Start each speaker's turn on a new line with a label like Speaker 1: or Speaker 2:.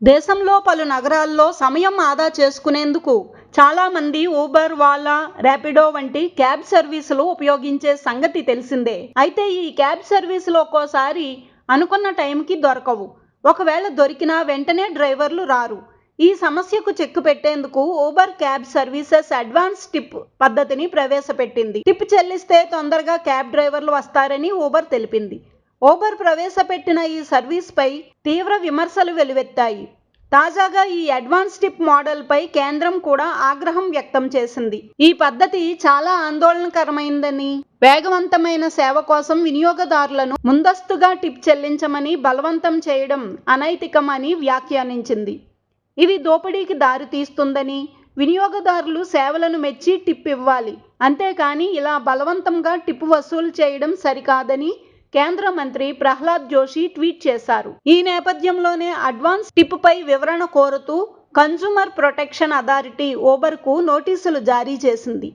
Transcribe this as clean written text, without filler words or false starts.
Speaker 1: దేశంలో పలు నగరాల్లో సమయం ఆదా చేసుకునేందుకు చాలామంది ఊబర్, వాలా, ర్యాపిడో వంటి క్యాబ్ సర్వీసులు ఉపయోగించే సంగతి తెలిసిందే. అయితే ఈ క్యాబ్ సర్వీసులు ఒక్కోసారి అనుకున్న టైంకి దొరకవు. ఒకవేళ దొరికినా వెంటనే డ్రైవర్లు రారు. ఈ సమస్యకు చెక్ పెట్టేందుకు Uber cab services advance tip పద్ధతిని ప్రవేశపెట్టింది. టిప్ చెల్లిస్తే తొందరగా క్యాబ్ డ్రైవర్లు వస్తారని ఊబర్ తెలిపింది. ఊబర్ ప్రవేశపెట్టిన ఈ సర్వీస్పై తీవ్ర విమర్శలు వెల్లువెత్తాయి. తాజాగా ఈ అడ్వాన్స్ టిప్ మోడల్పై కేంద్రం కూడా ఆగ్రహం వ్యక్తం చేసింది. ఈ పద్ధతి చాలా ఆందోళనకరమైందని, వేగవంతమైన సేవ కోసం వినియోగదారులను ముందస్తుగా టిప్ చెల్లించమని బలవంతం చేయడం అనైతికం అని వ్యాఖ్యానించింది. ఇది దోపిడీకి దారితీస్తుందని, వినియోగదారులు సేవలను మెచ్చి టిప్ ఇవ్వాలి, అంతేకాని ఇలా బలవంతంగా టిప్ వసూలు చేయడం సరికాదని కేంద్ర మంత్రి ప్రహ్లాద్ జోషి ట్వీట్ చేశారు. ఈ నేపథ్యంలోనే అడ్వాన్స్ టిప్ పై వివరణ కోరుతూ కన్జ్యూమర్ ప్రొటెక్షన్ అథారిటీ ఊబర్కు నోటీసులు జారీ చేసింది.